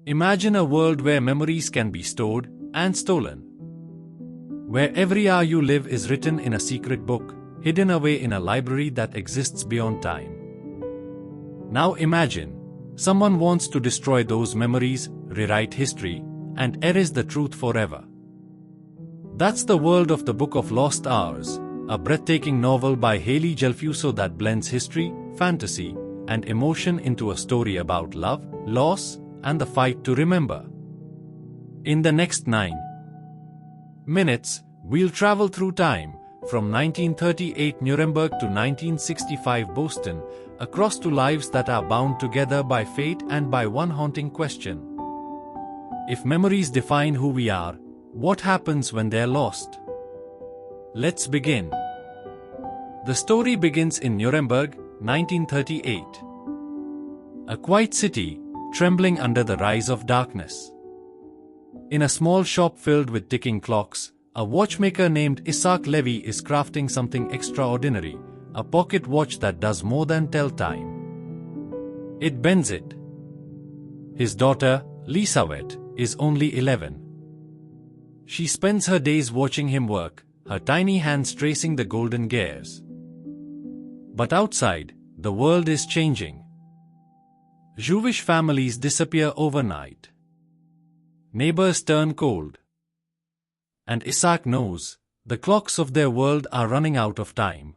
Imagine a world where memories can be stored and stolen. Where every hour you live is written in a secret book, hidden away in a library that exists beyond time. Now imagine, someone wants to destroy those memories, rewrite history, and erase the truth forever. That's the world of the Book of Lost Hours, a breathtaking novel by Hayley Gelfuso that blends history, fantasy, and emotion into a story about love, loss, and the fight to remember. In the next 9 minutes, we'll travel through time, from 1938 Nuremberg to 1965 Boston, across two lives that are bound together by fate and by one haunting question. If memories define who we are, what happens when they're lost? Let's begin. The story begins in Nuremberg, 1938. A quiet city, trembling under the rise of darkness. In a small shop filled with ticking clocks, a watchmaker named Isaac Levy is crafting something extraordinary, a pocket watch that does more than tell time. It bends it. His daughter, Lisavet, is only 11. She spends her days watching him work, her tiny hands tracing the golden gears. But outside, the world is changing. Jewish families disappear overnight. Neighbors turn cold. And Isaac knows, the clocks of their world are running out of time.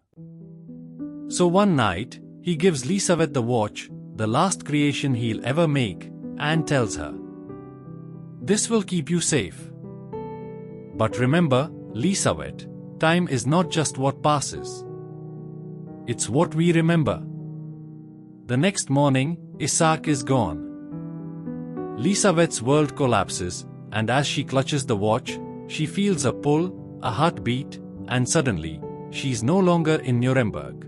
So one night, he gives Lisavet the watch, the last creation he'll ever make, and tells her, "This will keep you safe. But remember, Lisavet, time is not just what passes. It's what we remember." The next morning, Isaac is gone. Lisavet's world collapses, and as she clutches the watch, she feels a pull, a heartbeat, and suddenly, she's no longer in Nuremberg.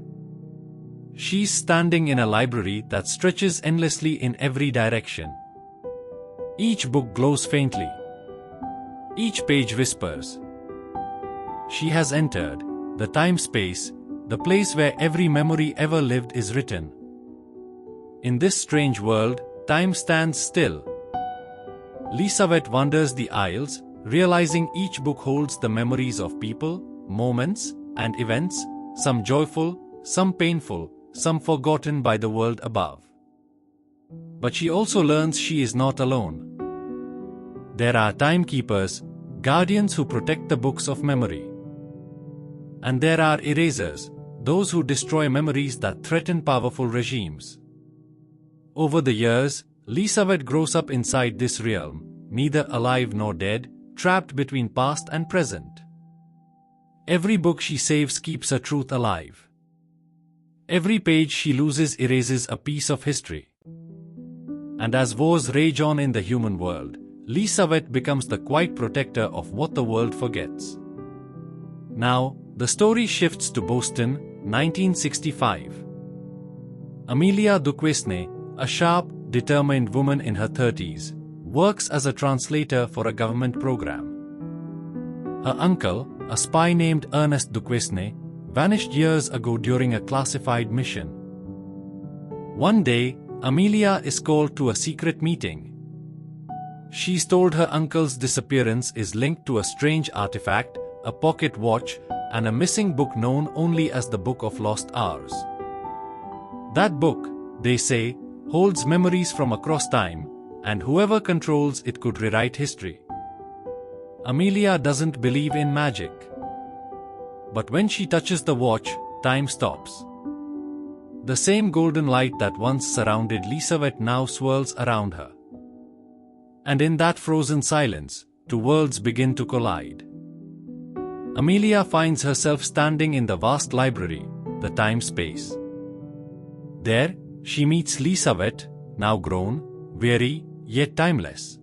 She's standing in a library that stretches endlessly in every direction. Each book glows faintly. Each page whispers. She has entered the time-space, the place where every memory ever lived is written. In this strange world, time stands still. Lisavet wanders the aisles, realizing each book holds the memories of people, moments, and events, some joyful, some painful, some forgotten by the world above. But she also learns she is not alone. There are timekeepers, guardians who protect the books of memory. And there are erasers, those who destroy memories that threaten powerful regimes. Over the years, Lisavet grows up inside this realm, neither alive nor dead, trapped between past and present. Every book she saves keeps her truth alive. Every page she loses erases a piece of history. And as wars rage on in the human world, Lisavet becomes the quiet protector of what the world forgets. Now, the story shifts to Boston, 1965. Amelia Duquesne, a sharp, determined woman in her 30s, works as a translator for a government program. Her uncle, a spy named Ernest Duquesne, vanished years ago during a classified mission. One day, Amelia is called to a secret meeting. She's told her uncle's disappearance is linked to a strange artifact, a pocket watch, and a missing book known only as the Book of Lost Hours. That book, they say, holds memories from across time, and whoever controls it could rewrite history. Amelia doesn't believe in magic. But when she touches the watch, time stops. The same golden light that once surrounded Lisavet now swirls around her. And in that frozen silence, two worlds begin to collide. Amelia finds herself standing in the vast library, the time-space. There, she meets Lisavet, now grown, weary, yet timeless.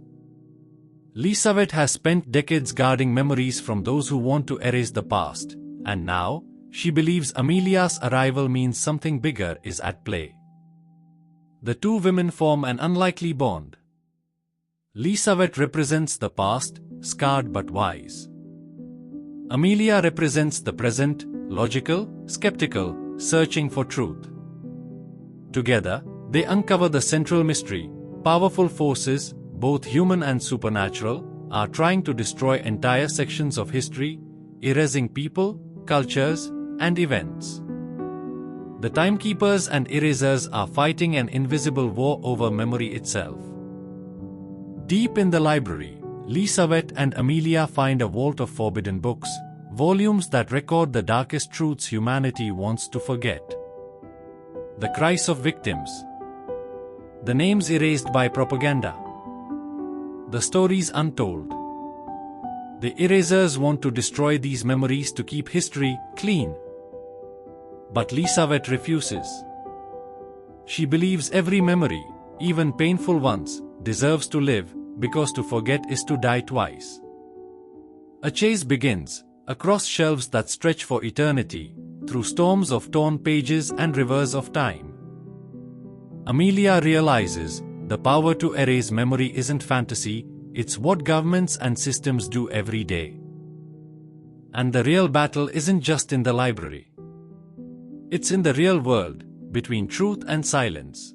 Lisavet has spent decades guarding memories from those who want to erase the past, and now, she believes Amelia's arrival means something bigger is at play. The two women form an unlikely bond. Lisavet represents the past, scarred but wise. Amelia represents the present, logical, skeptical, searching for truth. Together, they uncover the central mystery, powerful forces, both human and supernatural, are trying to destroy entire sections of history, erasing people, cultures, and events. The timekeepers and erasers are fighting an invisible war over memory itself. Deep in the library, Lisavet and Amelia find a vault of forbidden books, volumes that record the darkest truths humanity wants to forget. The cries of victims. The names erased by propaganda. The stories untold. The erasers want to destroy these memories to keep history clean. But Lisavet refuses. She believes every memory, even painful ones, deserves to live, because to forget is to die twice. A chase begins, across shelves that stretch for eternity, through storms of torn pages and rivers of time. Amelia realizes the power to erase memory isn't fantasy, it's what governments and systems do every day. And the real battle isn't just in the library. It's in the real world, between truth and silence.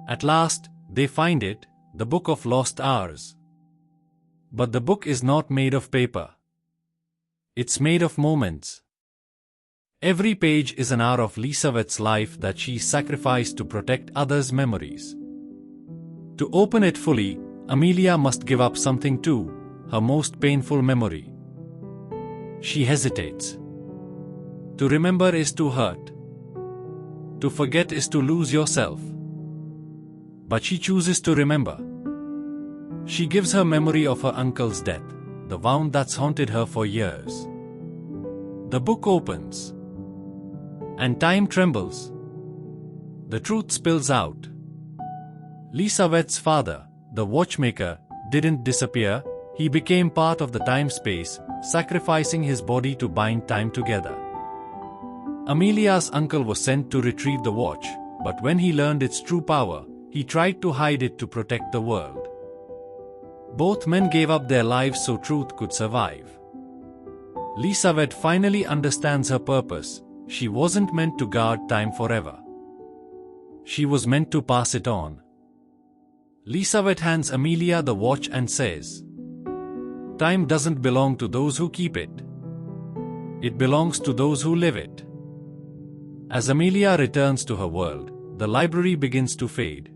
At last, they find it, the Book of Lost Hours. But the book is not made of paper. It's made of moments. Every page is an hour of Lisavet's life that she sacrificed to protect others' memories. To open it fully, Amelia must give up something too, her most painful memory. She hesitates. To remember is to hurt. To forget is to lose yourself. But she chooses to remember. She gives her memory of her uncle's death, the wound that's haunted her for years. The book opens. And time trembles. The truth spills out. Lisavet's father, the watchmaker, didn't disappear, he became part of the time-space, sacrificing his body to bind time together. Amelia's uncle was sent to retrieve the watch, but when he learned its true power, he tried to hide it to protect the world. Both men gave up their lives so truth could survive. Lisavet finally understands her purpose. She wasn't meant to guard time forever. She was meant to pass it on. Lisavet hands Amelia the watch and says, "Time doesn't belong to those who keep it. It belongs to those who live it." As Amelia returns to her world, the library begins to fade.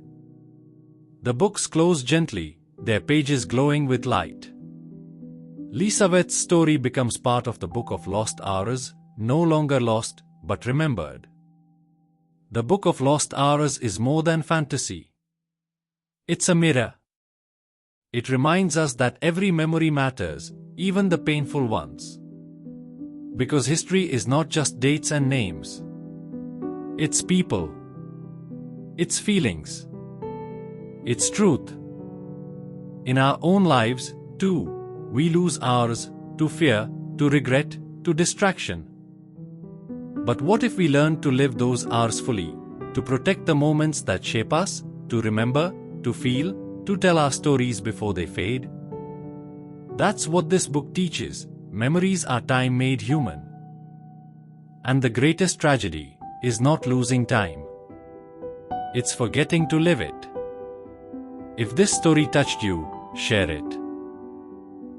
The books close gently, their pages glowing with light. Lisavet's story becomes part of the Book of Lost Hours, no longer lost, but remembered. The Book of Lost Hours is more than fantasy. It's a mirror. It reminds us that every memory matters, even the painful ones. Because history is not just dates and names. It's people. It's feelings. It's truth. In our own lives, too, we lose hours to fear, to regret, to distraction. But what if we learn to live those hours fully, to protect the moments that shape us, to remember, to feel, to tell our stories before they fade? That's what this book teaches. Memories are time made human. And the greatest tragedy is not losing time. It's forgetting to live it. If this story touched you, share it.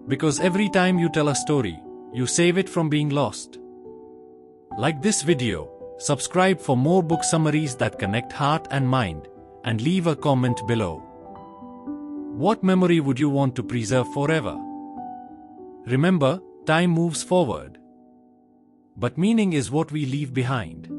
Because every time you tell a story, you save it from being lost. Like this video, subscribe for more book summaries that connect heart and mind, and leave a comment below. What memory would you want to preserve forever? Remember, time moves forward. But meaning is what we leave behind.